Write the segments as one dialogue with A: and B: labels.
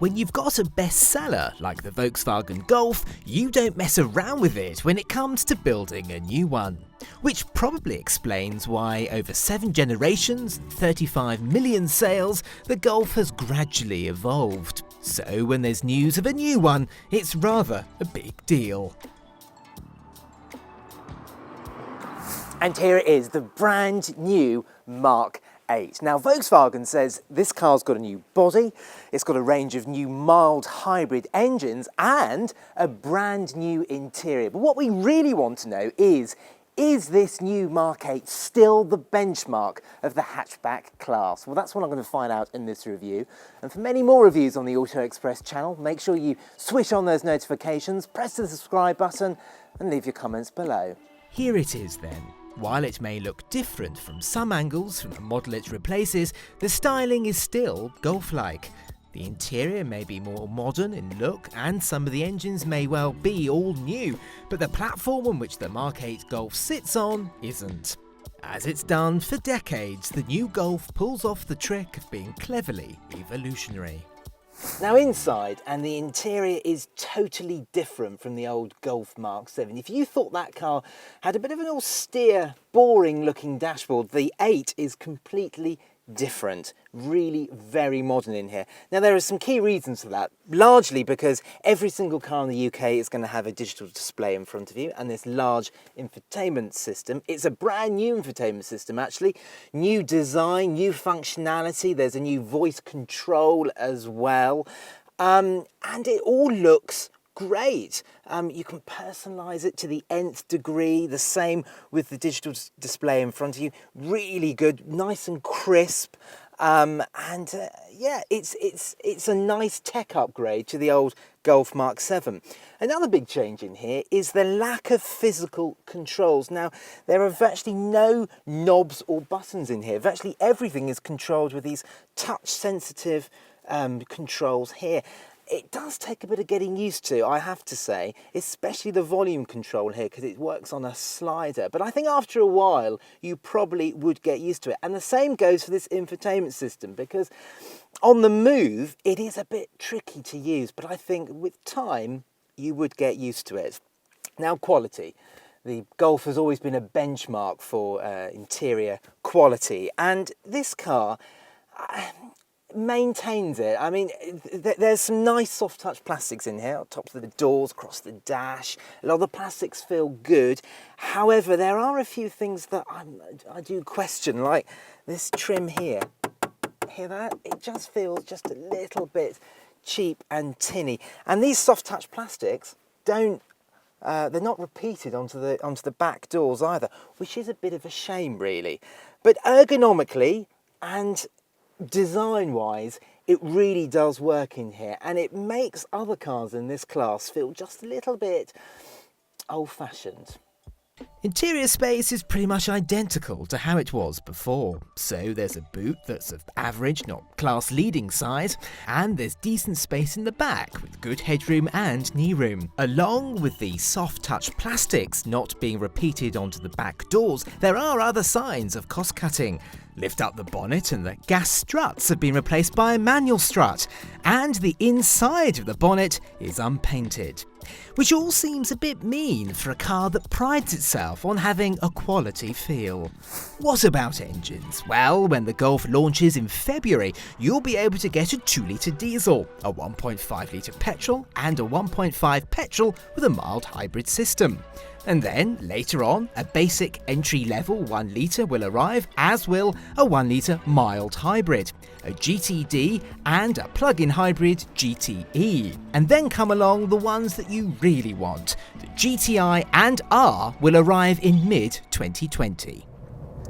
A: When you've got a bestseller like the Volkswagen Golf, you don't mess around with it when it comes to building a new one. Which probably explains why over 7 generations, 35 million sales, the Golf has gradually evolved. So when there's news of a new one, it's rather a big deal.
B: And here it is, the brand new Mark 8. Now Volkswagen says this car's got a new body, it's got a range of new mild hybrid engines and a brand new interior. But what we really want to know is this new Mark 8 still the benchmark of the hatchback class? Well, that's what I'm going to find out in this review. And for many more reviews on the Auto Express channel, make sure you switch on those notifications, press the subscribe button and leave your comments below.
A: Here it is then. While it may look different from some angles from the model it replaces, the styling is still Golf-like. The interior may be more modern in look and some of the engines may well be all new, but the platform on which the Mark 8 Golf sits on isn't. As it's done for decades, the new Golf pulls off the trick of being cleverly evolutionary.
B: Now inside, and the interior is totally different from the old Golf Mark 7. If you thought that car had a bit of an austere, boring looking dashboard, the 8 is completely different. Really very modern in here. Now there are some key reasons for that, largely because every single car in the UK is going to have a digital display in front of you and this large infotainment system. It's a brand new infotainment system actually, new design, new functionality, there's a new voice control as well, and it all looks great. You can personalise it to the nth degree, the same with the digital display in front of you. Really good, nice and crisp, yeah, it's a nice tech upgrade to the old Golf Mark 7. Another big change in here is the lack of physical controls. Now, there are virtually no knobs or buttons in here. Virtually everything is controlled with these touch-sensitive controls here. It does take a bit of getting used to, I have to say, especially the volume control here because it works on a slider. But I think after a while, you probably would get used to it. And the same goes for this infotainment system because on the move, it is a bit tricky to use. But I think with time, you would get used to it. Now, quality. The Golf has always been a benchmark for interior quality. And this car maintains it. I mean, there's some nice soft touch plastics in here, on top of the doors, across the dash. A lot of the plastics feel good. However, there are a few things that I do question, like this trim here. Hear that? It just feels just a little bit cheap and tinny. And these soft touch plastics they're not repeated onto the back doors either, which is a bit of a shame really. But ergonomically and design-wise, it really does work in here, and it makes other cars in this class feel just a little bit old-fashioned.
A: Interior space is pretty much identical to how it was before. So there's a boot that's of average, not class-leading size, and there's decent space in the back with good headroom and knee room. Along with the soft-touch plastics not being repeated onto the back doors, there are other signs of cost-cutting. Lift up the bonnet and the gas struts have been replaced by a manual strut, and the inside of the bonnet is unpainted. Which all seems a bit mean for a car that prides itself on having a quality feel. What about engines? Well, when the Golf launches in February, you'll be able to get a 2-litre diesel, a 1.5-litre petrol and a 1.5 petrol with a mild hybrid system. And then, later on, a basic entry-level 1-litre will arrive, as will a 1-litre mild hybrid, a GTD and a plug-in hybrid GTE. And then come along the ones that you really want. The GTI and R will arrive in mid-2020.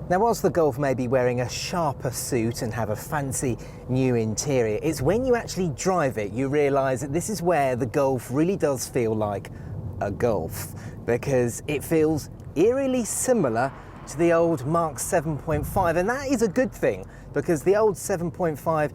B: Now, whilst the Golf may be wearing a sharper suit and have a fancy new interior, it's when you actually drive it you realise that this is where the Golf really does feel like a Golf, because it feels eerily similar to the old Mark 7.5, and that is a good thing because the old 7.5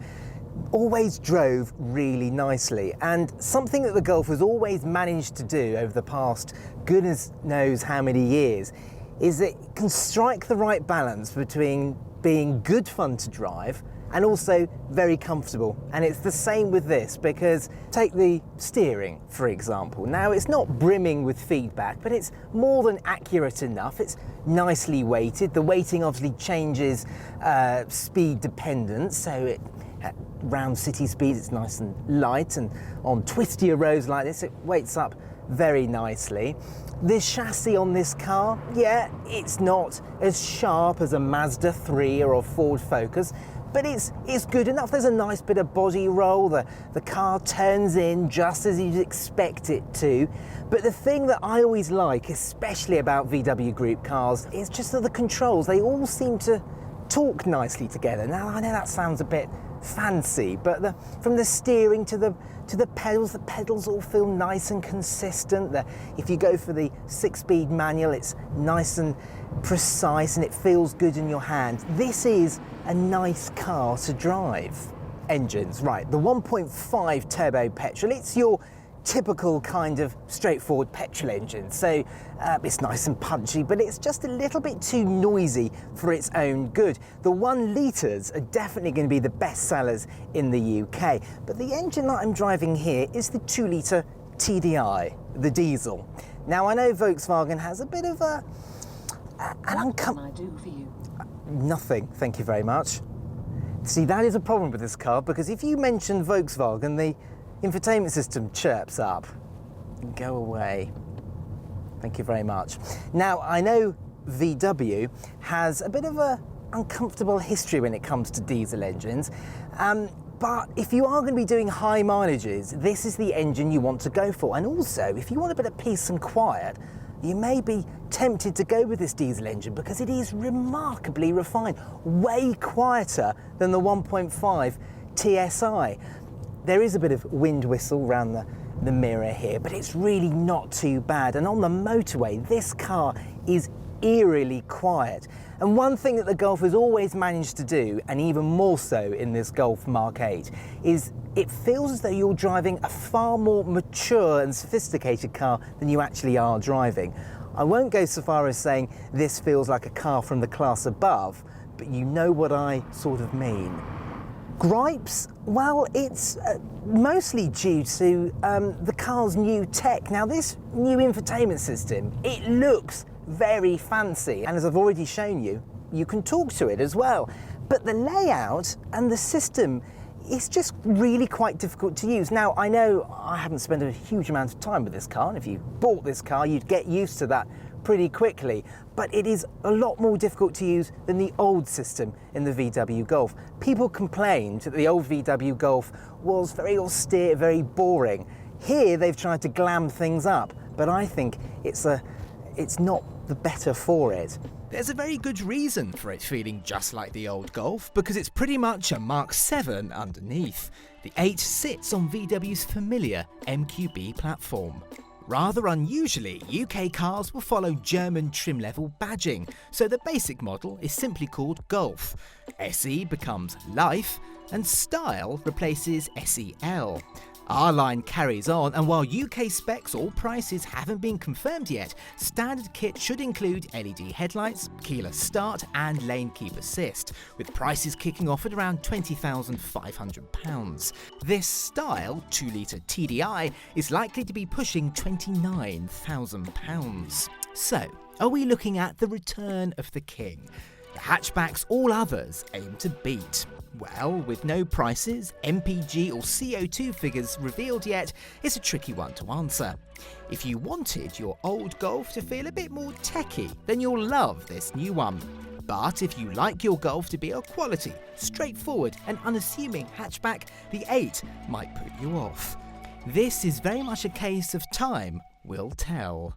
B: always drove really nicely, and something that the Golf has always managed to do over the past goodness knows how many years is that it can strike the right balance between being good fun to drive and also very comfortable. And it's the same with this, because take the steering, for example. Now, it's not brimming with feedback, but it's more than accurate enough. It's nicely weighted. The weighting obviously changes speed dependent, so at round city speeds it's nice and light, and on twistier roads like this it weights up very nicely. This chassis on this car, yeah, it's not as sharp as a Mazda 3 or a Ford Focus, but it's good enough. There's a nice bit of body roll. The car turns in just as you'd expect it to. But the thing that I always like, especially about VW Group cars, is just that the controls, they all seem to talk nicely together. Now, I know that sounds a bit fancy, but from the steering to the pedals all feel nice and consistent. If you go for the 6-speed manual, it's nice and precise and it feels good in your hand. This is a nice car to drive. Engines, right, the 1.5 turbo petrol, it's your typical kind of straightforward petrol engine, so it's nice and punchy, but it's just a little bit too noisy for its own good. The 1 litres are definitely going to be the best sellers in the UK, but the engine that I'm driving here is the 2-litre TDI, the diesel. Now, I know Volkswagen has a bit of an
C: What can I do for you?
B: Nothing, thank you very much. See, that is a problem with this car, because if you mention Volkswagen, the infotainment system chirps up. Go away. Thank you very much. Now, I know VW has a bit of an uncomfortable history when it comes to diesel engines, but if you are going to be doing high mileages, this is the engine you want to go for. And also, if you want a bit of peace and quiet, you may be tempted to go with this diesel engine because it is remarkably refined, way quieter than the 1.5 TSI. There is a bit of wind whistle around the mirror here, but it's really not too bad. And on the motorway, this car is eerily quiet. And one thing that the Golf has always managed to do, and even more so in this Golf Mark 8, is it feels as though you're driving a far more mature and sophisticated car than you actually are driving. I won't go so far as saying this feels like a car from the class above, but you know what I sort of mean. Gripes? Well, it's mostly due to the car's new tech. Now, this new infotainment system, it looks very fancy, and as I've already shown you, you can talk to it as well. But the layout and the system is just really quite difficult to use. Now, I know I haven't spent a huge amount of time with this car, and if you bought this car, you'd get used to that pretty quickly, but it is a lot more difficult to use than the old system in the VW Golf. People complained that the old VW Golf was very austere, very boring. Here they've tried to glam things up, but I think it's not the better for it.
A: There's a very good reason for it feeling just like the old Golf, because it's pretty much a Mark 7 underneath. The 8 sits on VW's familiar MQB platform. Rather unusually, UK cars will follow German trim level badging, so the basic model is simply called Golf. SE becomes Life, and Style replaces SEL. Our line carries on, and while UK specs or prices haven't been confirmed yet, standard kit should include LED headlights, keyless start and lane keep assist, with prices kicking off at around £20,500. This Style 2-litre TDI is likely to be pushing £29,000. So, are we looking at the return of the king? The hatchbacks all others aim to beat. Well, with no prices, MPG or CO2 figures revealed yet, it's a tricky one to answer. If you wanted your old Golf to feel a bit more techy, then you'll love this new one. But if you like your Golf to be a quality, straightforward and unassuming hatchback, the 8 might put you off. This is very much a case of time will tell.